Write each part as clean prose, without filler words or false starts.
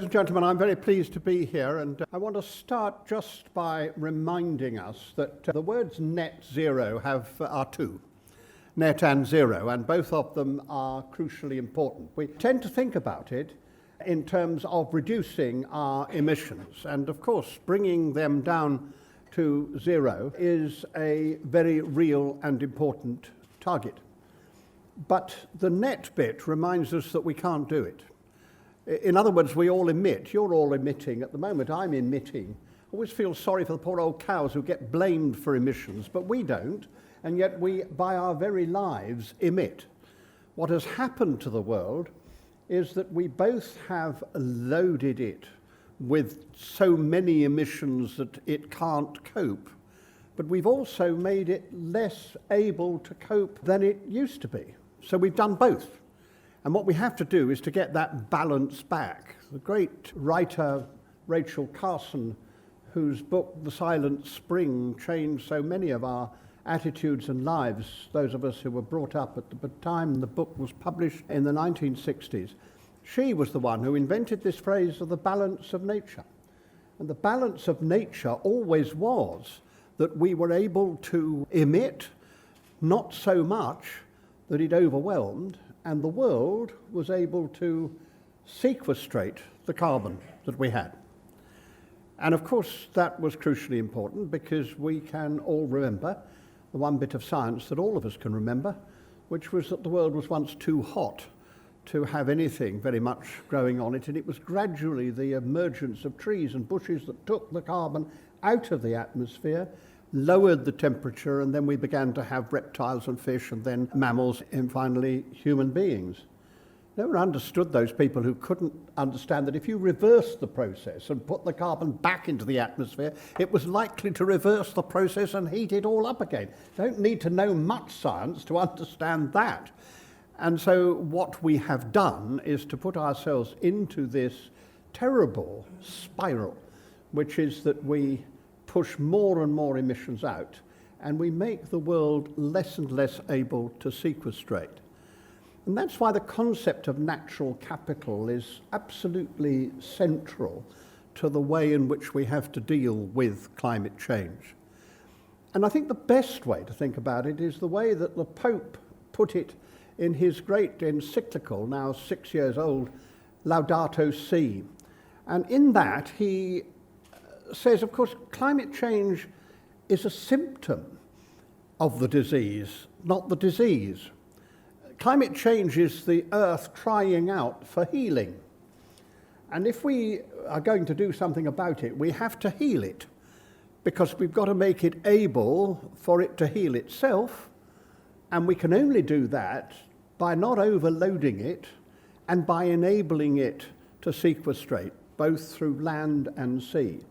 Ladies and gentlemen, I'm very pleased to be here, and I want to start just by reminding us that the words net zero are two, net and zero, and both of them are crucially important. We tend to think about it in terms of reducing our emissions, and of course bringing them down to zero is a very real and important target. But the net bit reminds us that we can't do it. In other words, we all emit. You're all emitting at the moment. I'm emitting. I always feel sorry for the poor old cows who get blamed for emissions, but we don't, and yet we, by our very lives, emit. What has happened to the world is that we both have loaded it with so many emissions that it can't cope, but we've also made it less able to cope than it used to be. So we've done both. And what we have to do is to get that balance back. The great writer Rachel Carson, whose book The Silent Spring changed so many of our attitudes and lives, those of us who were brought up at the time the book was published in the 1960s, she was the one who invented this phrase of the balance of nature. And the balance of nature always was that we were able to emit not so much that it overwhelmed, and the world was able to sequestrate the carbon that we had. And of course that was crucially important because we can all remember the one bit of science that all of us can remember, which was that the world was once too hot to have anything very much growing on it, and it was gradually the emergence of trees and bushes that took the carbon out of the atmosphere, lowered the temperature, and then we began to have reptiles and fish and then mammals and finally human beings. Never understood those people who couldn't understand that if you reverse the process and put the carbon back into the atmosphere, it was likely to reverse the process and heat it all up again. Don't need to know much science to understand that. And so what we have done is to put ourselves into this terrible spiral, which is that we push more and more emissions out, and we make the world less and less able to sequestrate. And that's why the concept of natural capital is absolutely central to the way in which we have to deal with climate change. And I think the best way to think about it is the way that the Pope put it in his great encyclical, now 6 years old, Laudato Si. And in that he says, of course, climate change is a symptom of the disease, not the disease. Climate change is the earth crying out for healing. And if we are going to do something about it, we have to heal it, because we've got to make it able for it to heal itself, and we can only do that by not overloading it and by enabling it to sequestrate, both through land and sea.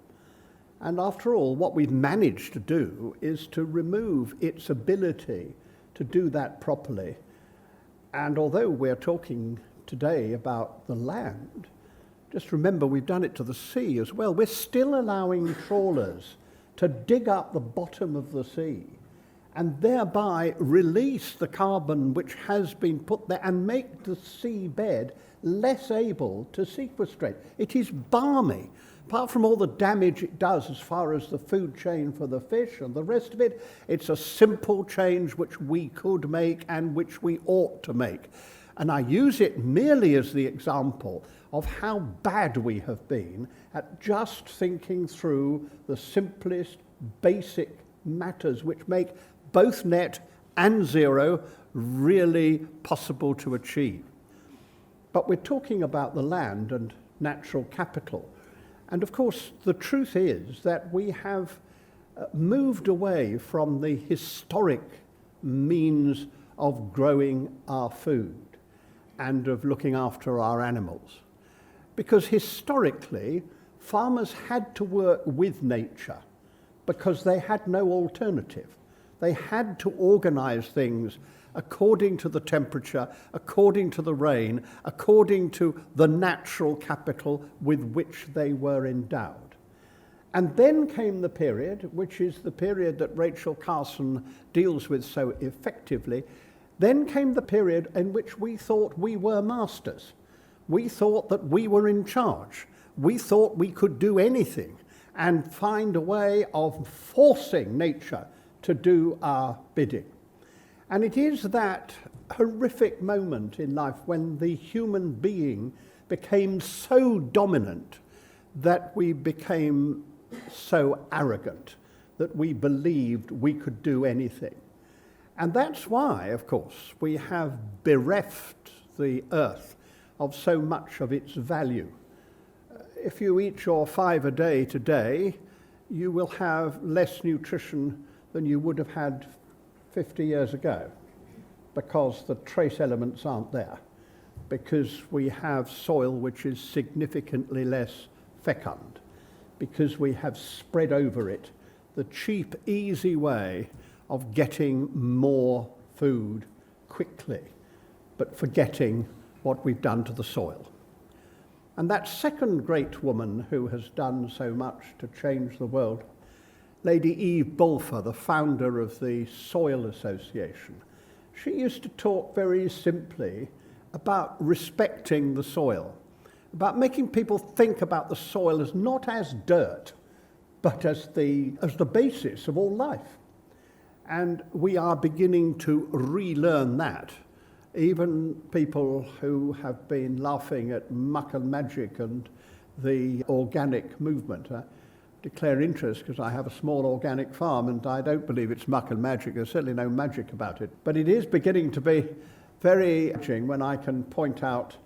And after all, what we've managed to do is to remove its ability to do that properly. And although we're talking today about the land, just remember we've done it to the sea as well. We're still allowing trawlers to dig up the bottom of the sea and thereby release the carbon which has been put there and make the seabed less able to sequestrate. It is balmy. Apart from all the damage it does as far as the food chain for the fish and the rest of it, it's a simple change which we could make and which we ought to make. And I use it merely as the example of how bad we have been at just thinking through the simplest, basic matters which make both net and zero really possible to achieve. But we're talking about the land and natural capital. And of course, the truth is that we have moved away from the historic means of growing our food and of looking after our animals. Because historically, farmers had to work with nature because they had no alternative. They had to organize things according to the temperature, according to the rain, according to the natural capital with which they were endowed. And then came the period, which is the period that Rachel Carson deals with so effectively, then came the period in which we thought we were masters. We thought that we were in charge. we thought we could do anything and find a way of forcing nature to do our bidding. And it is that horrific moment in life when the human being became so dominant that we became so arrogant that we believed we could do anything. And that's why, of course, we have bereft the earth of so much of its value. If you eat your 5 a day today, you will have less nutrition than you would have had 50 years ago, because the trace elements aren't there, because we have soil which is significantly less fecund, because we have spread over it the cheap, easy way of getting more food quickly, but forgetting what we've done to the soil. And that second great woman who has done so much to change the world, Lady Eve Bulfer, the founder of the Soil Association, she used to talk very simply about respecting the soil, about making people think about the soil as not as dirt, but as the basis of all life. And we are beginning to relearn that. Even people who have been laughing at muck and magic and the organic movement declare interest, because I have a small organic farm and I don't believe it's muck and magic. There's certainly no magic about it. But it is beginning to be very interesting when I can point out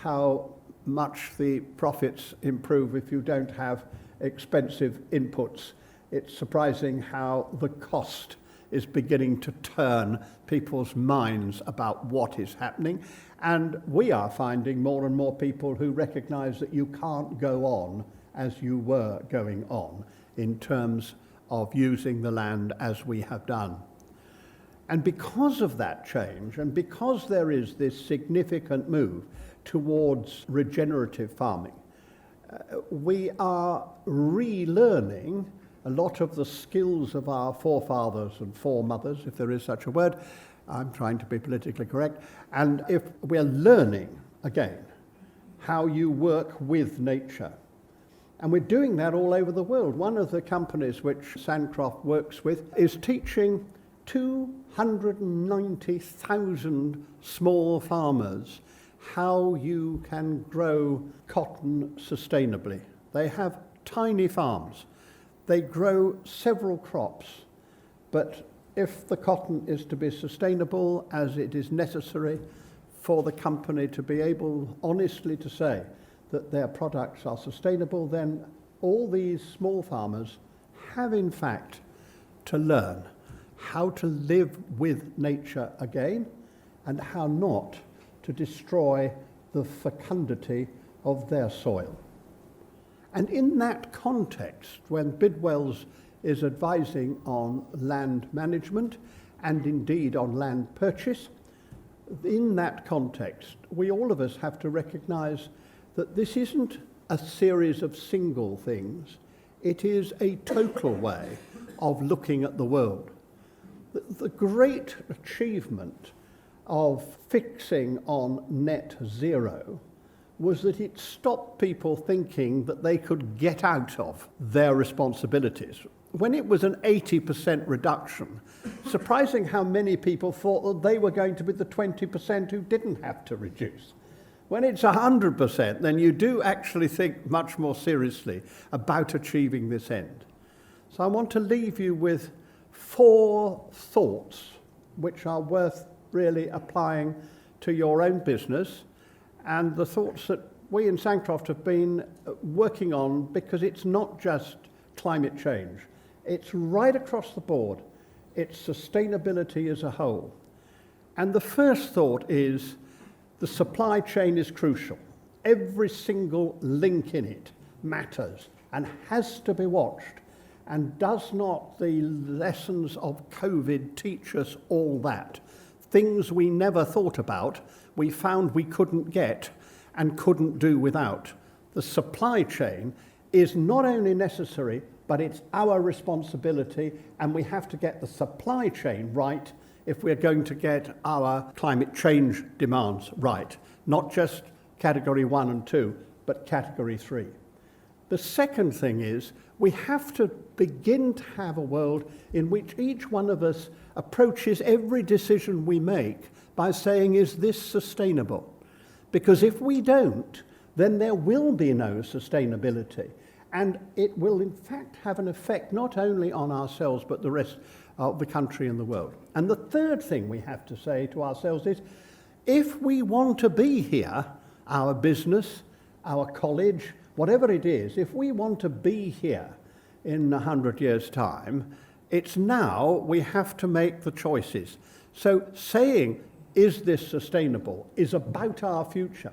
how much the profits improve if you don't have expensive inputs. It's surprising how the cost is beginning to turn people's minds about what is happening. And we are finding more and more people who recognize that you can't go on as you were going on in terms of using the land as we have done. And because of that change, and because there is this significant move towards regenerative farming, we are relearning a lot of the skills of our forefathers and foremothers, if there is such a word. I'm trying to be politically correct. And if we're learning, again, how you work with nature. And we're doing that all over the world. One of the companies which Sancroft works with is teaching 290,000 small farmers how you can grow cotton sustainably. They have tiny farms. They grow several crops, but if the cotton is to be sustainable, as it is necessary for the company to be able honestly to say that their products are sustainable, then all these small farmers have in fact to learn how to live with nature again and how not to destroy the fecundity of their soil. And in that context, when Bidwell's is advising on land management and indeed on land purchase, in that context, we all of us have to recognize that this isn't a series of single things. It is a total way of looking at the world. The great achievement of fixing on net zero was that it stopped people thinking that they could get out of their responsibilities. When it was an 80% reduction, surprising how many people thought that they were going to be the 20% who didn't have to reduce. When it's 100%, then you do actually think much more seriously about achieving this end. So I want to leave you with 4 thoughts which are worth really applying to your own business, and the thoughts that we in Sancroft have been working on, because it's not just climate change. It's right across the board. It's sustainability as a whole. And the first thought is the supply chain is crucial. Every single link in it matters and has to be watched. And does not the lessons of COVID teach us all that? Things we never thought about, we found we couldn't get and couldn't do without. The supply chain is not only necessary, but it's our responsibility, and we have to get the supply chain right if we're going to get our climate change demands right. Not just category 1 and 2, but category 3. The second thing is we have to begin to have a world in which each one of us approaches every decision we make by saying, is this sustainable? Because if we don't, then there will be no sustainability. And it will in fact have an effect not only on ourselves, but the rest of the country and the world. And the third thing we have to say to ourselves is, if we want to be here, our business, our college, whatever it is, if we want to be here in 100 years' time, it's now we have to make the choices. So saying, is this sustainable, is about our future.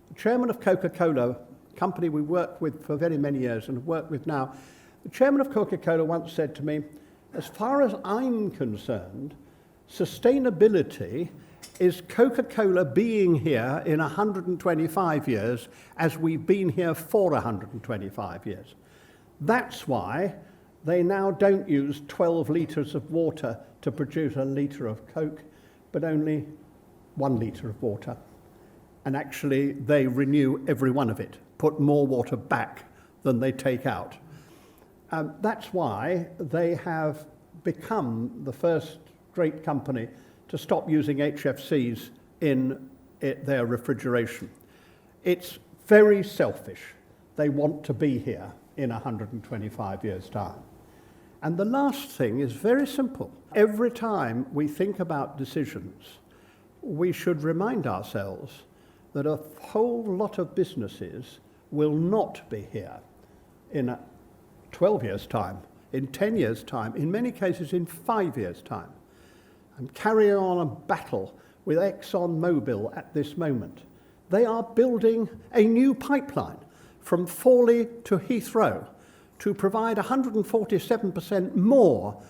The chairman of Coca-Cola, company we worked with for very many years and have worked with now, the chairman of Coca-Cola once said to me, as far as I'm concerned, sustainability is Coca-Cola being here in 125 years as we've been here for 125 years. That's why they now don't use 12 litres of water to produce a litre of Coke, but only 1 litre of water. And actually they renew every one of it, put more water back than they take out. That's why they have become the first great company to stop using HFCs in their refrigeration. It's very selfish. They want to be here in 125 years' time. And the last thing is very simple. Every time we think about decisions, we should remind ourselves that a whole lot of businesses will not be here in 12 years' time, in 10 years' time, in many cases in 5 years' time. And carrying on a battle with ExxonMobil at this moment. They are building a new pipeline from Fawley to Heathrow to provide 147% more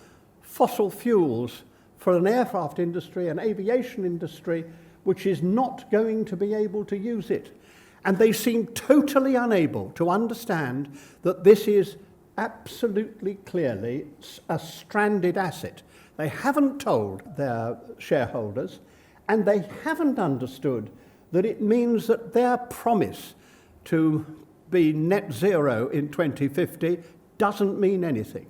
fossil fuels for an aircraft industry, an aviation industry, which is not going to be able to use it. And they seem totally unable to understand that this is absolutely clearly a stranded asset. They haven't told their shareholders, and they haven't understood that it means that their promise to be net zero in 2050 doesn't mean anything.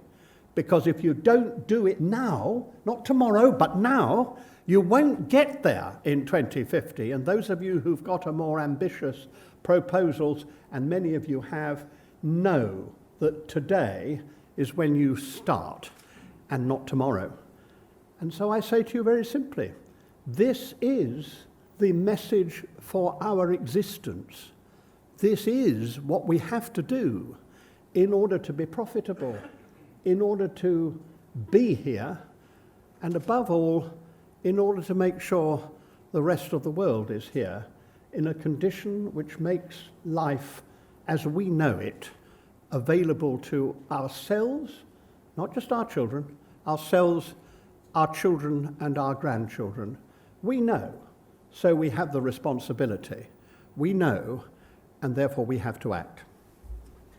Because if you don't do it now, not tomorrow, but now, you won't get there in 2050. And those of you who've got a more ambitious proposals, and many of you have, know that today is when you start and not tomorrow. And so I say to you very simply, this is the message for our existence. This is what we have to do in order to be profitable, in order to be here, and above all, in order to make sure the rest of the world is here in a condition which makes life as we know it available to ourselves, not just our children, ourselves, our children and our grandchildren. We know, so we have the responsibility. We know, and therefore we have to act.